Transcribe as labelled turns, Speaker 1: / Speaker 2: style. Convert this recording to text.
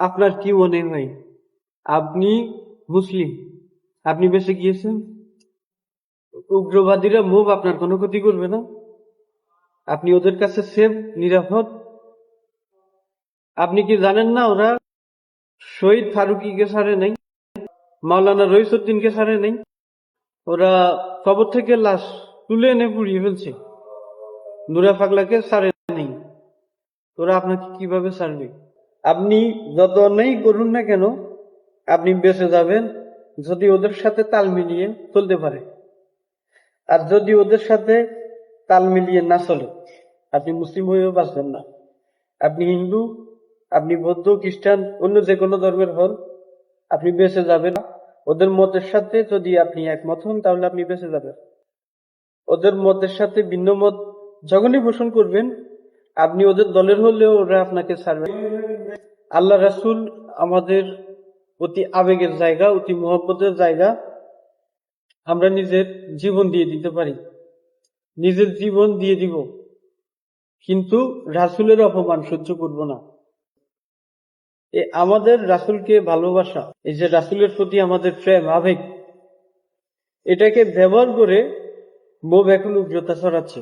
Speaker 1: আপনার কি মনে হয় আপনি মুসলিম, আপনি বেঁচে গিয়েছেন? উগ্রবাদীরা মুভ আপনার কোনো ক্ষতি করবে না? আপনি ওদের কাছে সেফ, নিরাপদ? আপনি কি জানেন না ওরা শহীদ ফারুকীকে ছাড়ে নাই, মাওলানা রইসুদ্দিনকে ছাড়ে নাই? ওরা কবর থেকে লাশ তুলে এনে পুড়িয়ে ফেলছে, নুরা পাগলাকে ছাড়ে নাই। ওরা আপনাকে কিভাবে ছাড়বে? আপনি যত অন্যায় করুন না কেন, আপনি বেঁচে যাবেন যদি ওদের সাথে তাল মিলিয়ে চলতে পারে। আর যদি ওদের সাথে তাল মিলিয়ে না চলে, আপনি মুসলিম হয়েও বাঁচবেন না। আপনি হিন্দু, আপনি বৌদ্ধ, খ্রিস্টান, অন্য যে কোনো ধর্মের হন, আপনি বেঁচে যাবেন। ওদের মতের সাথে যদি আপনি একমত হন, তাহলে আপনি বেঁচে যাবেন। ওদের মতের সাথে ভিন্ন মত যখনই পোষণ করবেন, আপনি ওদের দলের হলেও ওরা আপনাকে ছাড়বে। আল্লাহ রাসূল আমাদের অতি আবেগের জায়গা, অতি মহব্বতের জায়গা। আমরা নিজের জীবন দিয়ে দিতে পারি, নিজের জীবন দিয়ে দিব, কিন্তু রাসূলের অপমান সহ্য করব না। আমাদের রাসূলকে ভালোবাসা, এই যে রাসূলের প্রতি আমাদের প্রেম, আবেগ, এটাকে ব্যবহার করে মোব এখন উগ্রতা ছড়াচ্ছে।